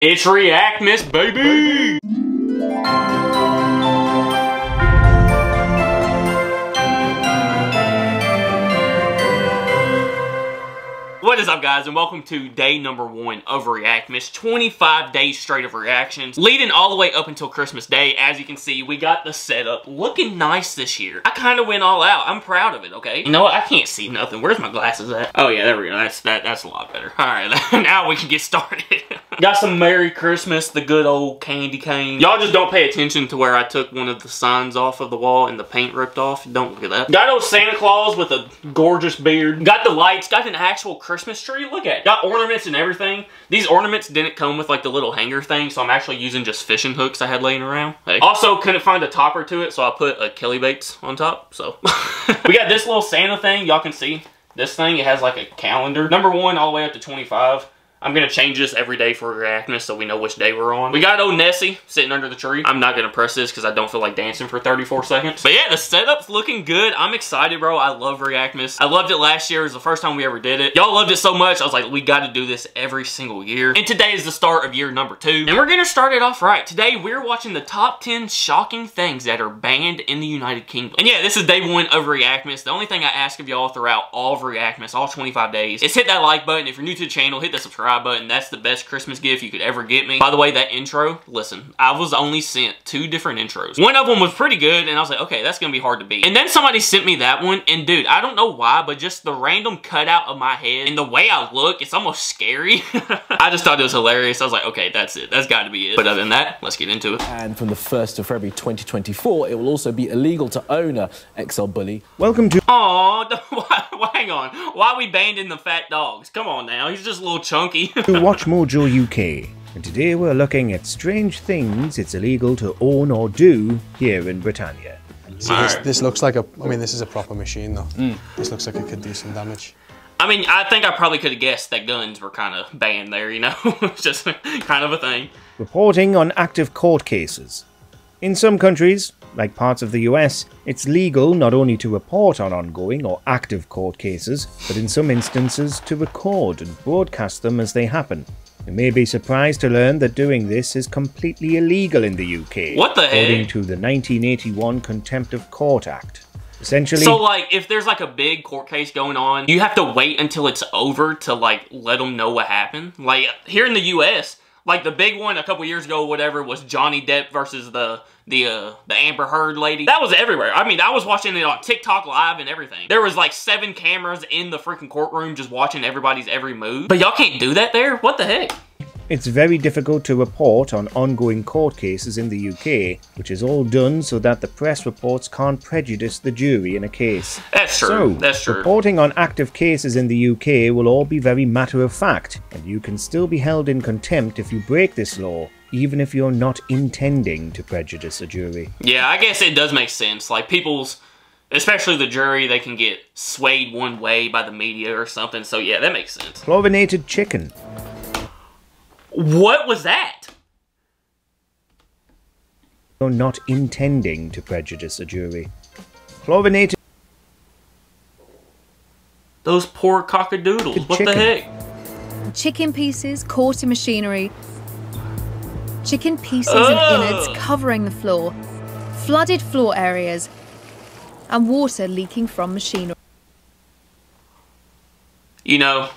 It's REACTMAS, baby! What is up, guys, and welcome to day number 1 of REACTMAS. 25 days straight of reactions, leading all the way up until Christmas Day. As you can see, we got the setup looking nice this year. I kind of went all out. I'm proud of it, okay? You know what? I can't see nothing. Where's my glasses at? Oh, yeah, there we go. That's a lot better. All right, now we can get started. Got some Merry Christmas, the good old candy cane. Y'all just don't pay attention to where I took one of the signs off of the wall and the paint ripped off. Don't look at that. Got old Santa Claus with a gorgeous beard. Got the lights. Got an actual Christmas tree. Look at it. Got ornaments and everything. These ornaments didn't come with like the little hanger thing, so I'm actually using just fishing hooks I had laying around. Hey. Also, couldn't find a topper to it, so I put a Kelly Baits on top. So we got this little Santa thing. Y'all can see this thing. It has like a calendar. Number 1 all the way up to 25. I'm going to change this every day for REACTMAS so we know which day we're on. We got old Nessie sitting under the tree. I'm not going to press this because I don't feel like dancing for 34 seconds. But yeah, the setup's looking good. I'm excited, bro. I love REACTMAS. I loved it last year. It was the first time we ever did it. Y'all loved it so much. I was like, we got to do this every single year. And today is the start of year number 2. And we're going to start it off right. Today, we're watching the top 10 shocking things that are banned in the United Kingdom. And yeah, this is day 1 of REACTMAS. The only thing I ask of y'all throughout all of REACTMAS, all 25 days, is hit that like button. If you're new to the channel, hit the subscribe button. That's the best Christmas gift you could ever get me. By the way, that intro, listen, I was only sent 2 different intros. One of them was pretty good, and I was like, okay, that's gonna be hard to beat. And then somebody sent me that one, and dude, I don't know why, but just the random cutout of my head and the way I look, it's almost scary. I just thought it was hilarious. I was like, okay, that's it. That's gotta be it. But other than that, let's get into it. And from the 1st of February 2024, it will also be illegal to own a XL Bully. Welcome to... Aw, hang on. Why are we banning the fat dogs? Come on now, he's just a little chunky. to Watch Mojo UK, and today we're looking at strange things it's illegal to own or do here in Britannia. See, this looks like a, I mean, this is a proper machine though. This looks like it could do some damage. I mean, I think I probably could have guessed that guns were kind of banned there, you know? It's just kind of a thing. Reporting on active court cases. In some countries, like parts of the US, it's legal not only to report on ongoing or active court cases, but in some instances to record and broadcast them as they happen. You may be surprised to learn that doing this is completely illegal in the UK. What the heck? According to the 1981 Contempt of Court Act. Essentially... So, like, if there's, like, a big court case going on, you have to wait until it's over to, like, let them know what happened? Like, here in the US... Like, the big one a couple years ago, whatever, was Johnny Depp versus the Amber Heard lady. That was everywhere. I mean, I was watching it on TikTok Live and everything. There was, like, 7 cameras in the freaking courtroom just watching everybody's every move. But y'all can't do that there? What the heck? It's very difficult to report on ongoing court cases in the UK, which is all done so that the press reports can't prejudice the jury in a case. That's true. So, that's true. Reporting on active cases in the UK will all be very matter of fact, and you can still be held in contempt if you break this law, even if you're not intending to prejudice a jury. Yeah, I guess it does make sense. Like, especially the jury, they can get swayed one way by the media or something, so yeah, that makes sense. Chlorinated chicken. What was that? You're not intending to prejudice a jury. Chlorinated... Those poor cockadoodles. What the heck? Chicken pieces caught in machinery. Chicken pieces and innards covering the floor. Flooded floor areas. And water leaking from machinery. You know,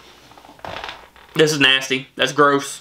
this is nasty. That's gross.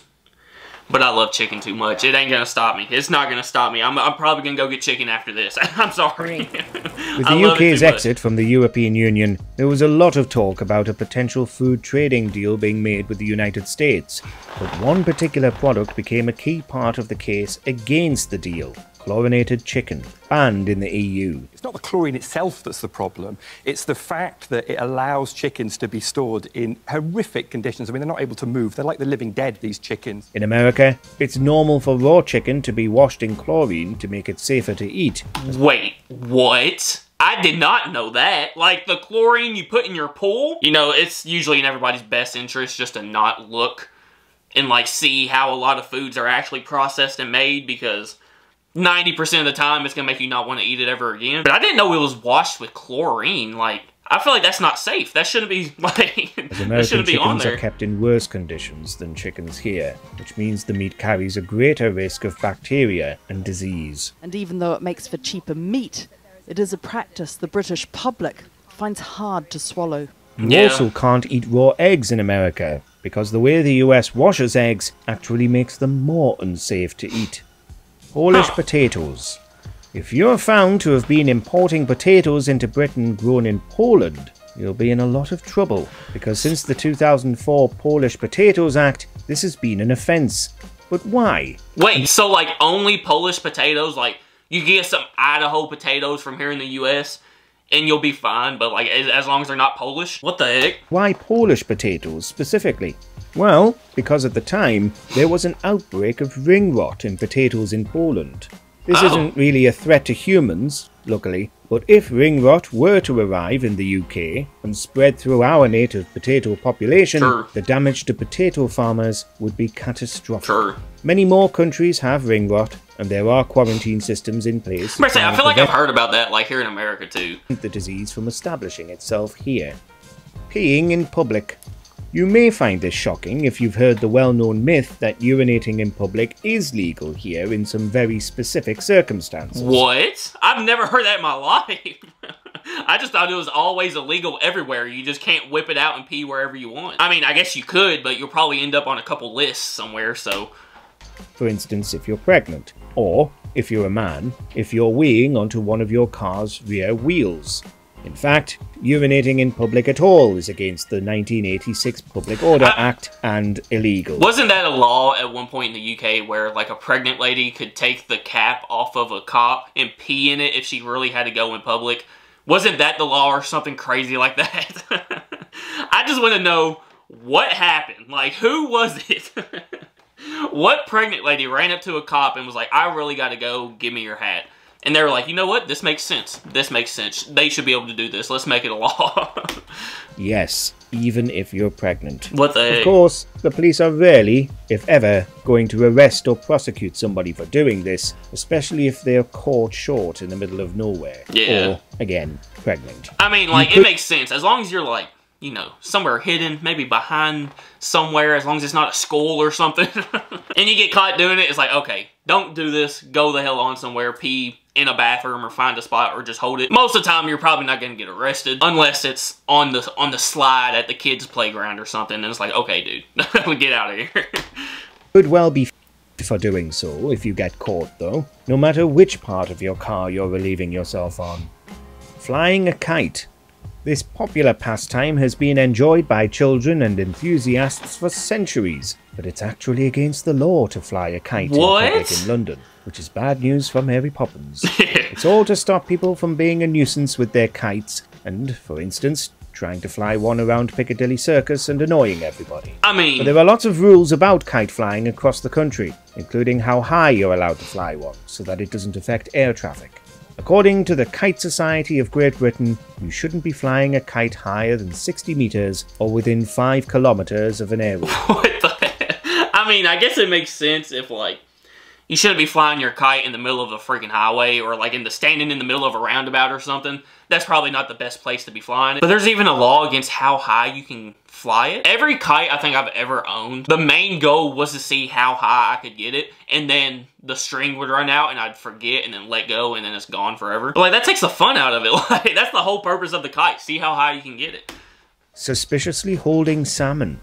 But I love chicken too much. It ain't gonna stop me. It's not gonna stop me. I'm probably gonna go get chicken after this. I'm sorry. With the UK's exit from the European Union, there was a lot of talk about a potential food trading deal being made with the United States. But one particular product became a key part of the case against the deal. Chlorinated chicken, banned in the EU. It's not the chlorine itself that's the problem, it's the fact that it allows chickens to be stored in horrific conditions. I mean, they're not able to move. They're like the living dead, these chickens. In America, it's normal for raw chicken to be washed in chlorine to make it safer to eat. Wait, what? I did not know that. Like, the chlorine you put in your pool, you know, it's usually in everybody's best interest just to not look and, like, see how a lot of foods are actually processed and made, because 90% of the time, it's going to make you not want to eat it ever again. But I didn't know it was washed with chlorine. Like, I feel like that's not safe. That shouldn't be like, As that American shouldn't be on chickens there. are kept in worse conditions than chickens here, which means the meat carries a greater risk of bacteria and disease. And even though it makes for cheaper meat, it is a practice the British public finds hard to swallow. You also can't eat raw eggs in America, because the way the US washes eggs actually makes them more unsafe to eat. Polish potatoes. If you're found to have been importing potatoes into Britain grown in Poland, you'll be in a lot of trouble, because since the 2004 Polish Potatoes Act, this has been an offence. But why? Wait, so like only Polish potatoes? Like you get some Idaho potatoes from here in the US and you'll be fine, but like as long as they're not Polish? What the heck? Why Polish potatoes specifically? Well, because at the time, there was an outbreak of ring rot in potatoes in Poland. This isn't really a threat to humans, luckily, but if ring rot were to arrive in the UK and spread through our native potato population, the damage to potato farmers would be catastrophic. Many more countries have ring rot, and there are quarantine systems in place. I feel like I've heard about that, like here in America too. The disease from establishing itself here. Peeing in public. You may find this shocking if you've heard the well-known myth that urinating in public is legal here in some very specific circumstances. What? I've never heard that in my life. I just thought it was always illegal everywhere. You just can't whip it out and pee wherever you want. I mean, I guess you could, but you'll probably end up on a couple lists somewhere, so... For instance, if you're pregnant, or, if you're a man, if you're weeing onto one of your car's rear wheels. In fact, urinating in public at all is against the 1986 Public Order Act and illegal. Wasn't that a law at one point in the UK where like a pregnant lady could take the cap off of a cop and pee in it if she really had to go in public? Wasn't that the law or something crazy like that? I just want to know what happened. Like, who was it? What pregnant lady ran up to a cop and was like, I really got to go, give me your hat? And they were like, you know what? This makes sense. This makes sense. They should be able to do this. Let's make it a law. Yes, even if you're pregnant. What the heck? Of course, the police are rarely, if ever, going to arrest or prosecute somebody for doing this, especially if they're caught short in the middle of nowhere. Yeah. Or, again, pregnant. I mean, like, it makes sense. As long as you're, like, you know, somewhere hidden, maybe behind somewhere, as long as it's not a school or something, and you get caught doing it, it's like, okay, don't do this, go the hell on somewhere, pee in a bathroom or find a spot or just hold it. Most of the time, you're probably not going to get arrested unless it's on the slide at the kids' playground or something, and it's like, okay, dude, get out of here. Could well be for doing so if you get caught, though, no matter which part of your car you're relieving yourself on. Flying a kite. This popular pastime has been enjoyed by children and enthusiasts for centuries, but it's actually against the law to fly a kite in public in London, which is bad news for Mary Poppins. It's all to stop people from being a nuisance with their kites and, for instance, trying to fly one around Piccadilly Circus and annoying everybody. I mean... But there are lots of rules about kite flying across the country, including how high you're allowed to fly one, so that it doesn't affect air traffic. According to the Kite Society of Great Britain, you shouldn't be flying a kite higher than 60 meters or within 5 kilometers of an airport. What the heck? I mean, I guess it makes sense if, like, you shouldn't be flying your kite in the middle of the freaking highway or, like, standing in the middle of a roundabout or something. That's probably not the best place to be flying it. But there's even a law against how high you can fly it. Every kite I think I've ever owned, the main goal was to see how high I could get it, and then the string would run out and I'd forget and then let go and then it's gone forever. But like, that takes the fun out of it. Like, that's the whole purpose of the kite. See how high you can get it. Suspiciously holding salmon.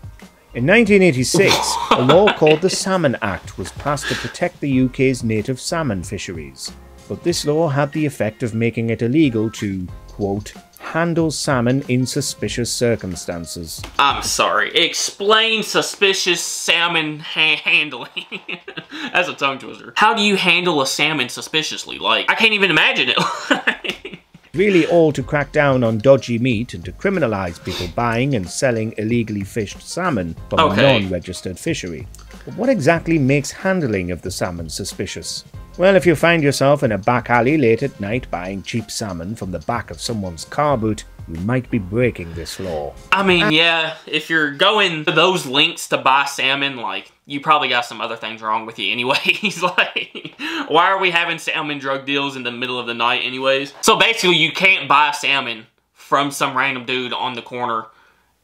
In 1986, a law called the Salmon Act was passed to protect the UK's native salmon fisheries. But this law had the effect of making it illegal to, quote, handle salmon in suspicious circumstances. I'm sorry. Explain suspicious salmon handling. That's a tongue twister. How do you handle a salmon suspiciously? Like, I can't even imagine it. Really all to crack down on dodgy meat and to criminalise people buying and selling illegally fished salmon from a non-registered fishery. But what exactly makes handling of the salmon suspicious? Well, if you find yourself in a back alley late at night buying cheap salmon from the back of someone's car boot, you might be breaking this law. I mean, yeah, if you're going to those links to buy salmon, like, you probably got some other things wrong with you anyways. Like, why are we having salmon drug deals in the middle of the night anyways? So basically, you can't buy salmon from some random dude on the corner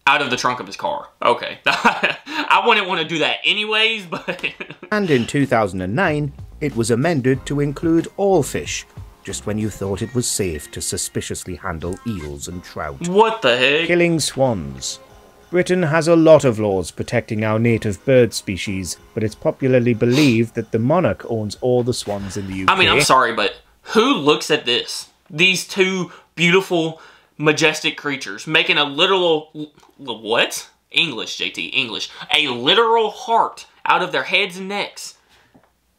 out of the trunk of his car. Okay. I wouldn't want to do that anyways, but... And in 2009, it was amended to include all fish, just when you thought it was safe to suspiciously handle eels and trout. What the heck? Killing swans. Britain has a lot of laws protecting our native bird species, but it's popularly believed that the monarch owns all the swans in the UK. I mean, I'm sorry, but who looks at this? These two beautiful, majestic creatures making a literal... What? English, JT, English. A literal heart out of their heads and necks.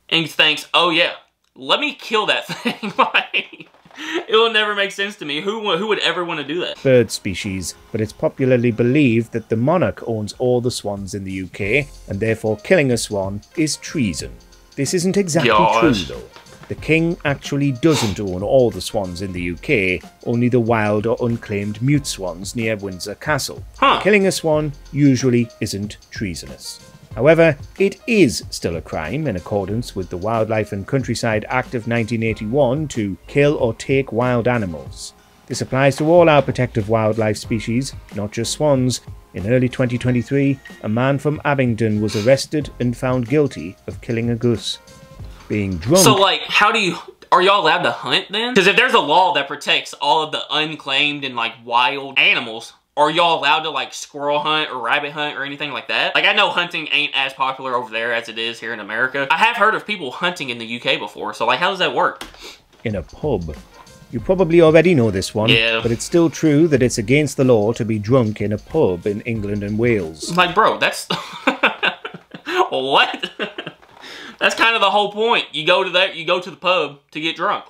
And thinks, oh yeah, let me kill that thing. Like, it will never make sense to me. Who would ever want to do that? Bird species, but it's popularly believed that the monarch owns all the swans in the UK, and therefore killing a swan is treason. This isn't exactly true though. The king actually doesn't own all the swans in the UK, only the wild or unclaimed mute swans near Windsor Castle. Killing a swan usually isn't treasonous. However, it is still a crime in accordance with the Wildlife and Countryside Act of 1981 to kill or take wild animals. This applies to all our protected wildlife species, not just swans. In early 2023, a man from Abingdon was arrested and found guilty of killing a goose. Being drunk... So, like, are y'all allowed to hunt then? Because if there's a law that protects all of the unclaimed and, like, wild animals, are y'all allowed to, like, squirrel hunt or rabbit hunt or anything like that? Like, I know hunting ain't as popular over there as it is here in America. I have heard of people hunting in the UK before, so, like, how does that work? In a pub. You probably already know this one, yeah. But it's still true that it's against the law to be drunk in a pub in England and Wales. Like, bro, that's... What? That's kind of the whole point. You go to the pub to get drunk.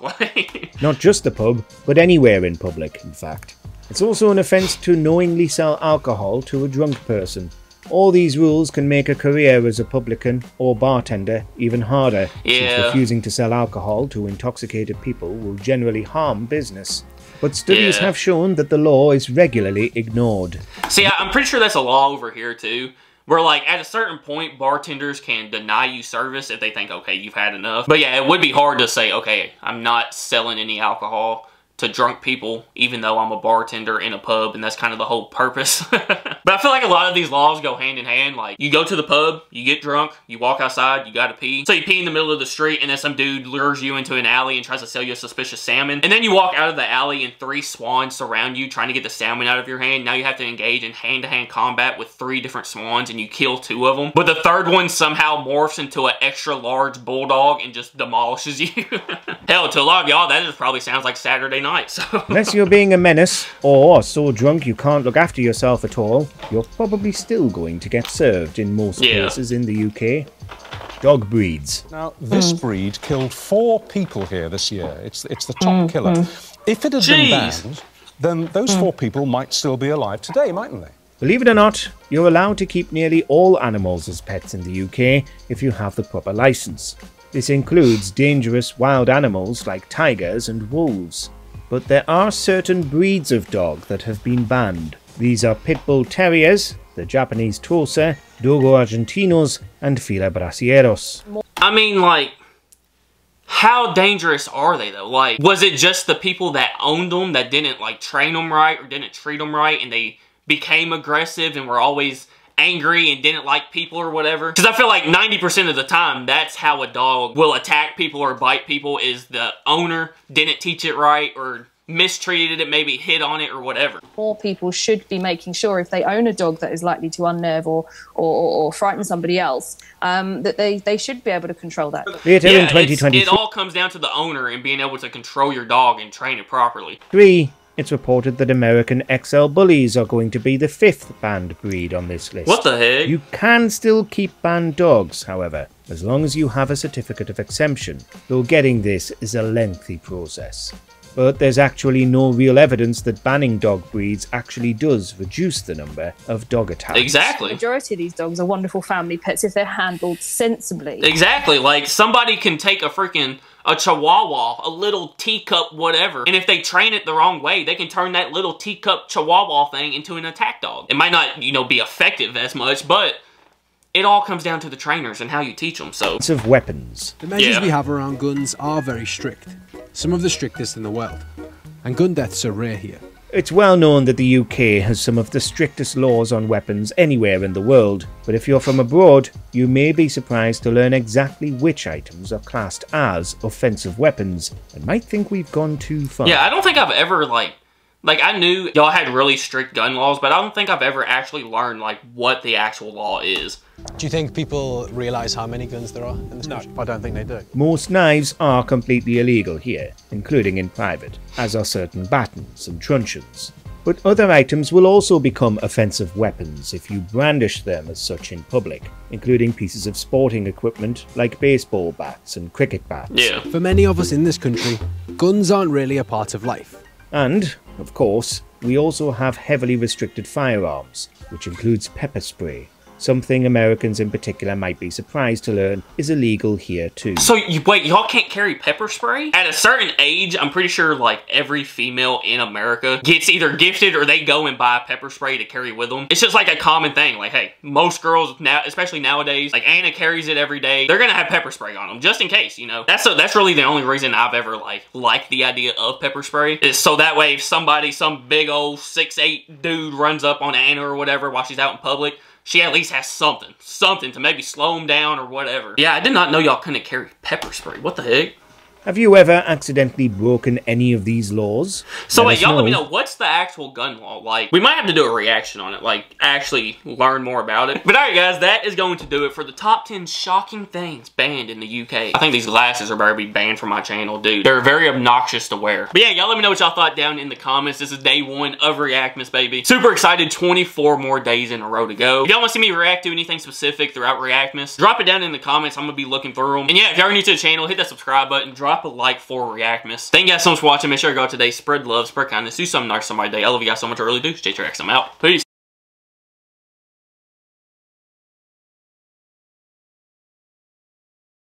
Not just the pub, but anywhere in public, in fact. It's also an offence to knowingly sell alcohol to a drunk person. All these rules can make a career as a publican or bartender even harder, since refusing to sell alcohol to intoxicated people will generally harm business. But studies have shown that the law is regularly ignored. See, I'm pretty sure that's a law over here too. Where, like, at a certain point, bartenders can deny you service if they think, okay, you've had enough. But yeah, it would be hard to say, okay, I'm not selling any alcohol to drunk people, even though I'm a bartender in a pub, and that's kind of the whole purpose. But I feel like a lot of these laws go hand in hand. Like, you go to the pub, you get drunk, you walk outside, you gotta pee. So you pee in the middle of the street, and then some dude lures you into an alley and tries to sell you a suspicious salmon. And then you walk out of the alley and 3 swans surround you trying to get the salmon out of your hand. Now you have to engage in hand-to-hand combat with 3 different swans, and you kill 2 of them. But the third one somehow morphs into an extra large bulldog and just demolishes you. Hell, to a lot of y'all, that just probably sounds like Saturday night, so... Unless you're being a menace, or so drunk you can't look after yourself at all, you're probably still going to get served in most places in the UK. Dog breeds. Now, this breed killed 4 people here this year. It's the top killer. If it had been banned, then those 4 people might still be alive today, mightn't they? Believe it or not, you're allowed to keep nearly all animals as pets in the UK if you have the proper licence. This includes dangerous wild animals like tigers and wolves. But there are certain breeds of dog that have been banned. These are Pit Bull Terriers, the Japanese Tosa, Dogo Argentinos, and Fila Brasieros. I mean, like, how dangerous are they, though? Like, was it just the people that owned them that didn't, like, train them right or didn't treat them right, and they became aggressive and were always angry and didn't like people or whatever? Because I feel like 90% of the time, that's how a dog will attack people or bite people, is the owner didn't teach it right or mistreated it, maybe hit on it or whatever. More people should be making sure if they own a dog that is likely to unnerve or frighten somebody else, that they should be able to control that. Later in 2023, it all comes down to the owner and being able to control your dog and train it properly. It's reported that American XL Bullies are going to be the 5th banned breed on this list. What the heck? You can still keep banned dogs, however, as long as you have a certificate of exemption, though getting this is a lengthy process. But there's actually no real evidence that banning dog breeds actually does reduce the number of dog attacks. Exactly. The majority of these dogs are wonderful family pets if they're handled sensibly. Exactly. Like, somebody can take a chihuahua, a little teacup whatever, and if they train it the wrong way, they can turn that little teacup chihuahua thing into an attack dog. It might not, you know, be effective as much, but it all comes down to the trainers and how you teach them, so... Of weapons. The measures we have around guns are very strict, some of the strictest in the world, and gun deaths are rare here. It's well known that the UK has some of the strictest laws on weapons anywhere in the world, but if you're from abroad, you may be surprised to learn exactly which items are classed as offensive weapons and might think we've gone too far. Yeah, I don't think I've ever, like I knew y'all had really strict gun laws, but I don't think I've ever actually learned, like, what the actual law is. Do you think people realise how many guns there are in this country? I don't think they do. Most knives are completely illegal here, including in private, as are certain batons and truncheons. But other items will also become offensive weapons if you brandish them as such in public, including pieces of sporting equipment like baseball bats and cricket bats. Yeah. For many of us in this country, guns aren't really a part of life. And, of course, we also have heavily restricted firearms, which includes pepper spray, something Americans in particular might be surprised to learn is illegal here too. So, wait, y'all can't carry pepper spray? At a certain age, I'm pretty sure, like, every female in America gets either gifted or they go and buy pepper spray to carry with them. It's just like a common thing. Like, hey, most girls, now, especially nowadays, like, Anna carries it every day. They're gonna have pepper spray on them, just in case, you know? That's really the only reason I've ever, like, liked the idea of pepper spray, is so that way if somebody, some big old 6'8" dude runs up on Anna or whatever while she's out in public, she at least has something to maybe slow him down or whatever. Yeah, I did not know y'all couldn't carry pepper spray. What the heck? Have you ever accidentally broken any of these laws? So wait, y'all let me know, what's the actual gun law like? We might have to do a reaction on it, like actually learn more about it. But alright guys, that is going to do it for the top 10 shocking things banned in the UK. I think these glasses are better to be banned from my channel, dude. They're very obnoxious to wear. But yeah, y'all let me know what y'all thought down in the comments. This is day 1 of REACTMAS, baby. Super excited, 24 more days in a row to go. If y'all want to see me react to anything specific throughout REACTMAS, drop it down in the comments. I'm going to be looking through them. And yeah, if y'all are new to the channel, hit that subscribe button, drop a like for REACTMAS. Thank you guys so much for watching. Make sure to go out today, spread love, spread kindness, do something nice somebody today. I love you guys so much. I really do. JTReacts, I'm out. Peace.